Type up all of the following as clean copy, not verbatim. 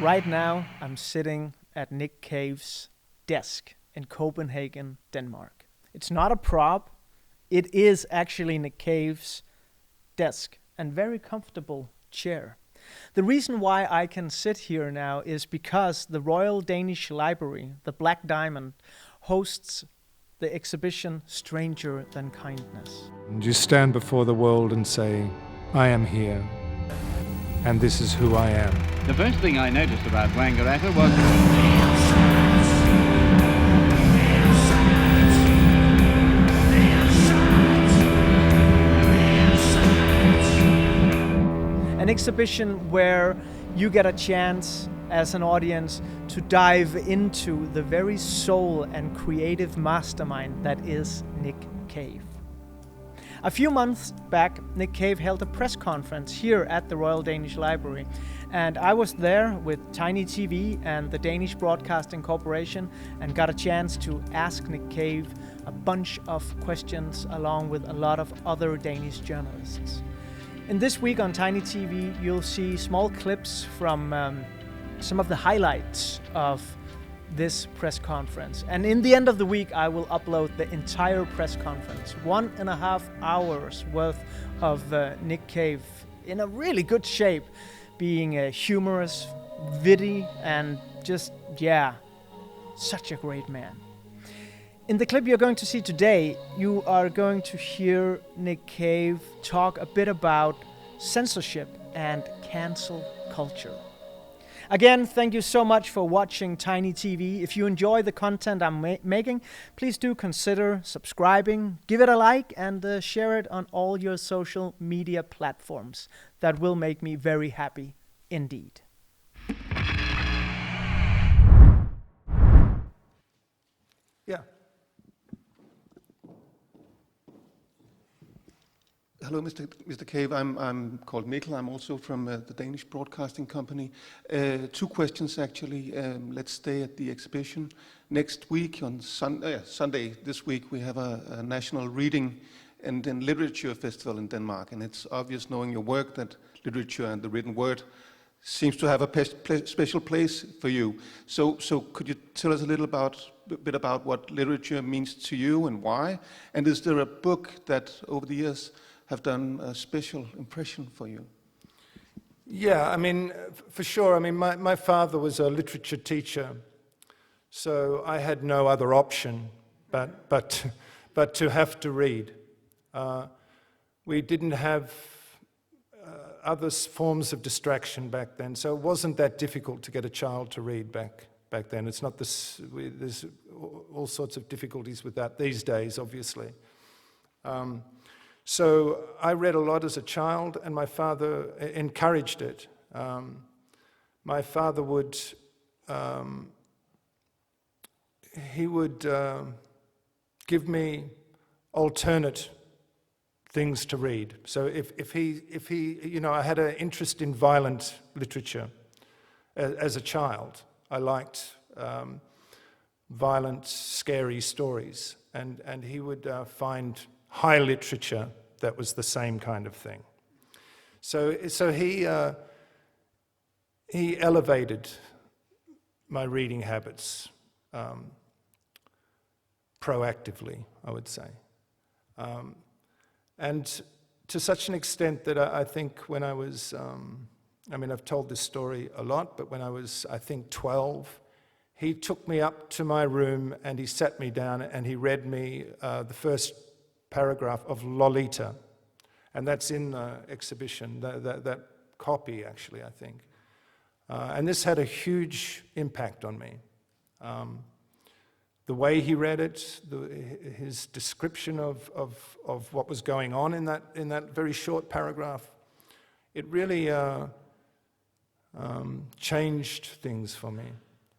Right now, I'm sitting at Nick Cave's desk in Copenhagen, Denmark. It's not a prop. It is actually Nick Cave's desk and very comfortable chair. The reason why I can sit here now is because the Royal Danish Library, the Black Diamond, hosts the exhibition Stranger Than Kindness. And you stand before the world and say, I am here, and this is who I am. The first thing I noticed about Wangaratta was... An exhibition where you get a chance as an audience to dive into the very soul and creative mastermind that is Nick Cave. A few months back, Nick Cave held a press conference here at the Royal Danish Library, and I was there with Tiny TV and the Danish Broadcasting Corporation and got a chance to ask Nick Cave a bunch of questions along with a lot of other Danish journalists. In this week on Tiny TV, you'll see small clips from some of the highlights of this press conference. And in the end of the week, I will upload the entire press conference. 1.5 hours worth of Nick Cave in a really good shape, being humorous, witty, and just, such a great man. In the clip you're going to see today, you are going to hear Nick Cave talk a bit about censorship and cancel culture. Again, thank you so much for watching Tiny TV. If you enjoy the content I'm making, please do consider subscribing, give it a like, and share it on all your social media platforms. That will make me very happy indeed. Yeah. Hello, Mr. Cave. I'm called Mikkel. I'm also from the Danish Broadcasting Company. Two questions, actually. Let's stay at the exhibition. Next week, on Sunday this week, we have a national reading and literature festival in Denmark. And it's obvious, knowing your work, that literature and the written word seems to have a special place for you. So could you tell us a bit about what literature means to you and why? And is there a book that, over the years, have done a special impression for you? Yeah, I mean, for sure. I mean, my father was a literature teacher, so I had no other option but to have to read. We didn't have other forms of distraction back then, so it wasn't that difficult to get a child to read back then. It's not this. There's all sorts of difficulties with that these days, obviously. So I read a lot as a child, and my father encouraged it. My father would give me alternate things to read. So if he, you know, I had an interest in violent literature as a child. I liked violent, scary stories, and he would find high literature that was the same kind of thing. So he elevated my reading habits proactively, I would say. And to such an extent that I think when I was, I mean, I've told this story a lot, but when I was, I think, 12, he took me up to my room and he sat me down and he read me the first paragraph of Lolita, and that's in the exhibition, that copy, actually, I think. And this had a huge impact on me. The way he read it, his description of what was going on in that very short paragraph, it really changed things for me.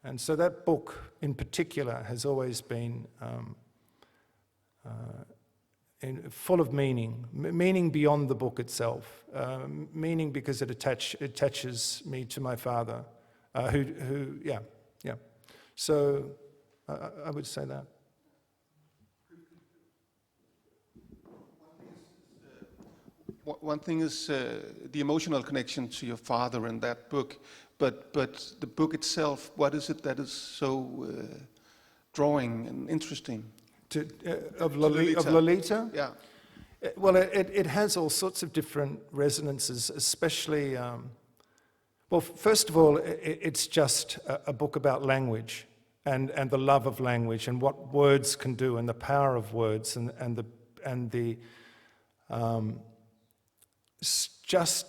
And so that book in particular has always been full of meaning beyond the book itself, meaning because it attaches me to my father, who. So I would say that. One thing is the emotional connection to your father in that book, but the book itself, what is it that is so drawing and interesting? Of Lolita? Yeah. Well, it has all sorts of different resonances, especially, well, first of all, it's just a book about language and the love of language and what words can do and the power of words just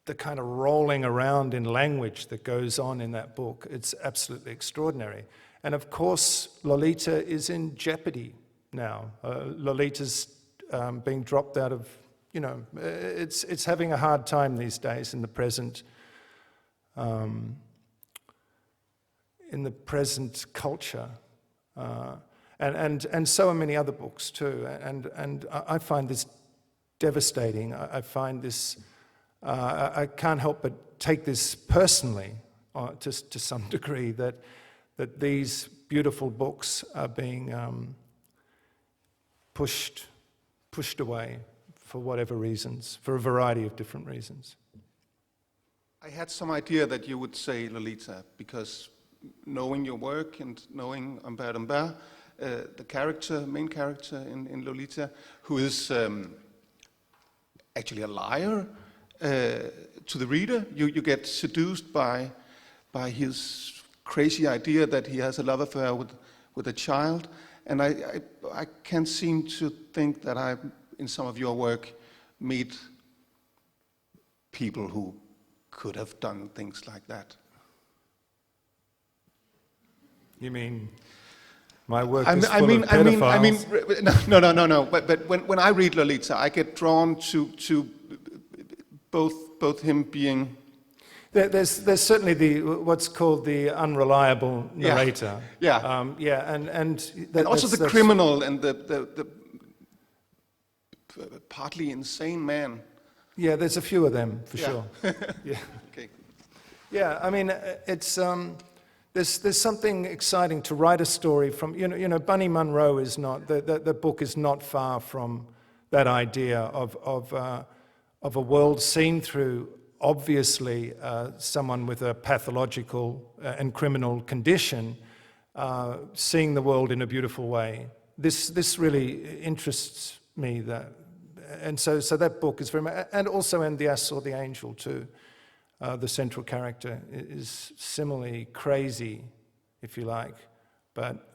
the kind of rolling around in language that goes on in that book. It's absolutely extraordinary. And of course, Lolita is in jeopardy now. Lolita's being dropped out of, it's having a hard time these days in the present culture, and so are many other books too. And I find this devastating. I find this. I can't help but take this personally, to some degree, that these beautiful books are being pushed away for whatever reasons, for a variety of different reasons. I had some idea that you would say Lolita, because knowing your work and knowing Humbert Humbert, the main character in Lolita, who is actually a liar to the reader, you get seduced by his crazy idea that he has a love affair with a child, and I can't seem to think that I, in some of your work, meet people who could have done things like that. You mean my work is full of pedophiles? No. But when I read Lolita, I get drawn to both him being. There's certainly what's called the unreliable narrator. Yeah. And also the criminal and the partly insane man. Yeah, there's a few of them for sure. Yeah. Okay. Yeah, I mean, it's there's something exciting to write a story from. Bunny Munro is not the book is not far from that idea of a world seen through obviously someone with a pathological and criminal condition, seeing the world in a beautiful way. This really interests me, and so that book is very much, and also in The Ass or the Angel too. The central character is similarly crazy, if you like, but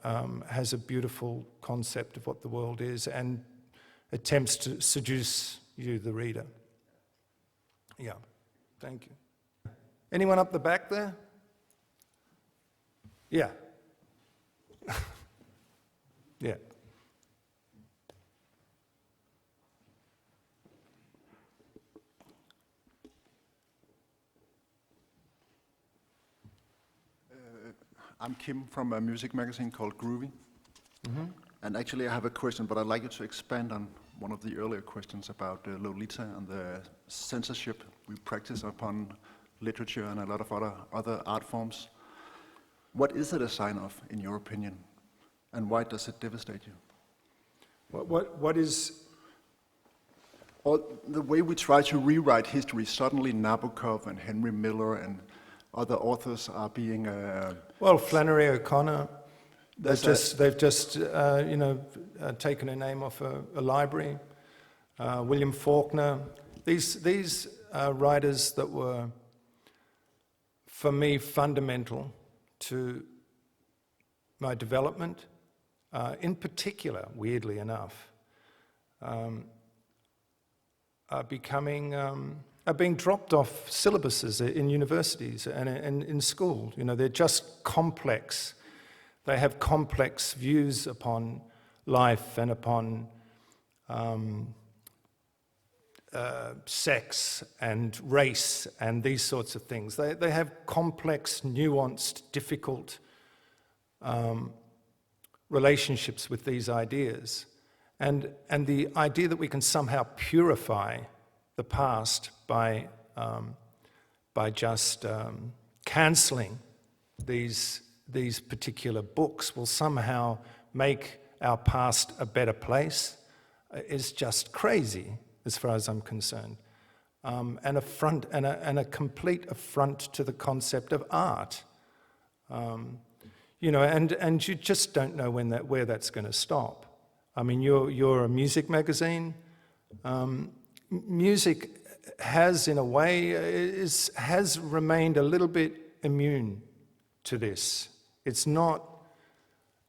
has a beautiful concept of what the world is and attempts to seduce you, the reader. Yeah, thank you. Anyone up the back there? Yeah. Yeah. I'm Kim from a music magazine called Groovy. Mm-hmm. And actually I have a question, but I'd like you to expand on one of the earlier questions about Lolita and the censorship we practice upon literature and a lot of other art forms. What is it a sign of, in your opinion, and why does it devastate you? What is... Or the way we try to rewrite history, suddenly Nabokov and Henry Miller and other authors are being... Well, Flannery O'Connor, they've just taken a name off a library. William Faulkner. These writers that were, for me, fundamental to my development, in particular, weirdly enough, are being dropped off syllabuses in universities and in school. They're just complex. They have complex views upon life and upon sex and race and these sorts of things. They have complex, nuanced, difficult relationships with these ideas. And the idea that we can somehow purify the past by just cancelling these particular books will somehow make our past a better place is just crazy, as far as I'm concerned. and a complete affront to the concept of art. And you just don't know where that's going to stop. I mean, you're a music magazine. Music has, in a way, has remained a little bit immune to this. It's not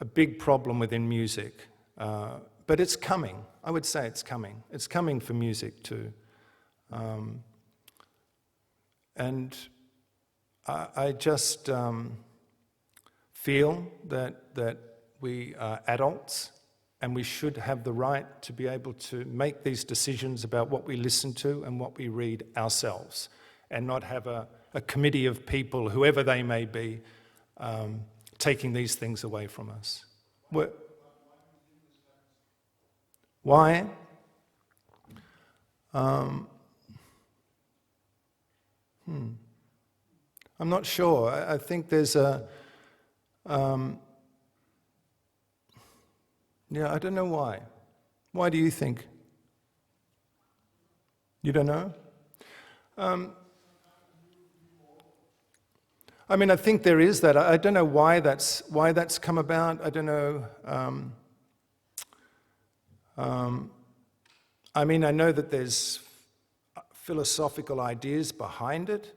a big problem within music, but it's coming. I would say it's coming. It's coming for music too. And I just feel that we are adults and we should have the right to be able to make these decisions about what we listen to and what we read ourselves, and not have a committee of people, whoever they may be, taking these things away from us. Why? I'm not sure. I think there's I don't know why. Why do you think? You don't know? I mean, I think there is that. I don't know why that's come about. I don't know. I mean, I know that there's philosophical ideas behind it,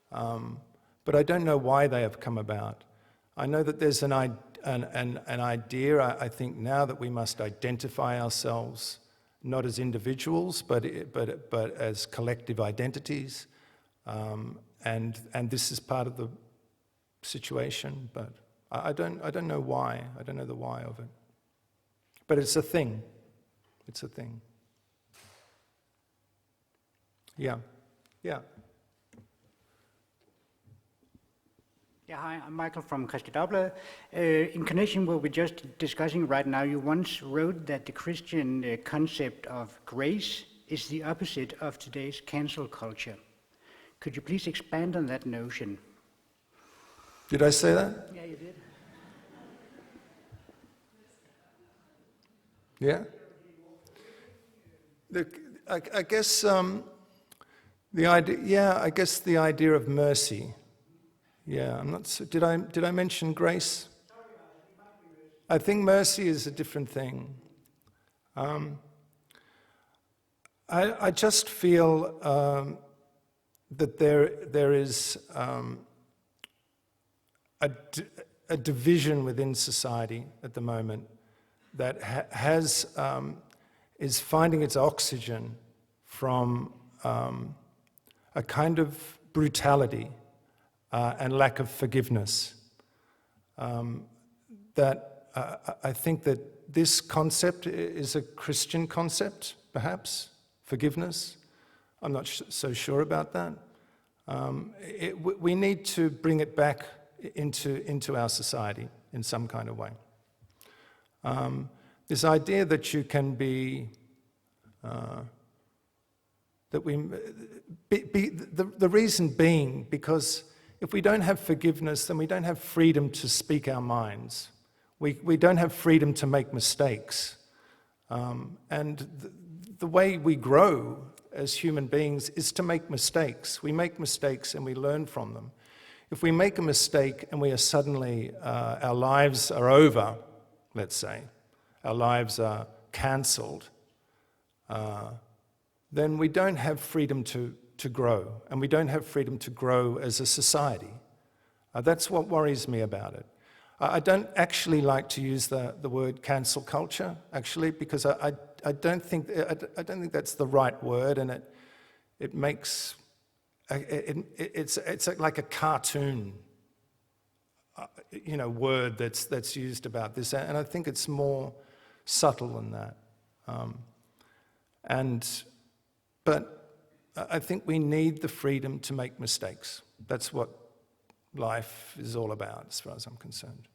but I don't know why they have come about. I know that there's an idea, I think now, that we must identify ourselves not as individuals, but as collective identities, and this is part of the situation. But I don't know why. I don't know the why of it. But it's a thing. It's a thing. Yeah. Yeah, hi, I'm Michael from Kristi Dagblad. In connection with what we're just discussing right now, you once wrote that the Christian concept of grace is the opposite of today's cancel culture. Could you please expand on that notion? Did I say that? Yeah, you did. Yeah? I guess the idea. Yeah, I guess the idea of mercy. Yeah, I'm not. Did I mention grace? I think mercy is a different thing. I just feel that there is a division within society at the moment that is finding its oxygen from a kind of brutality and lack of forgiveness. I think that this concept is a Christian concept, perhaps, forgiveness. I'm not so sure about that. We need to bring it back into our society in some kind of way. This idea that you can be, the reason being because if we don't have forgiveness, then we don't have freedom to speak our minds. We don't have freedom to make mistakes. And the way we grow as human beings is to make mistakes. We make mistakes and we learn from them. If we make a mistake and we are suddenly, our lives are over, let's say, our lives are cancelled, then we don't have freedom to grow, and we don't have freedom to grow as a society. That's what worries me about it. I don't actually like to use the word cancel culture, actually, because I don't think that's the right word, and it makes it's like a cartoon, word that's used about this, and I think it's more subtle than that. But I think we need the freedom to make mistakes. That's what life is all about, as far as I'm concerned.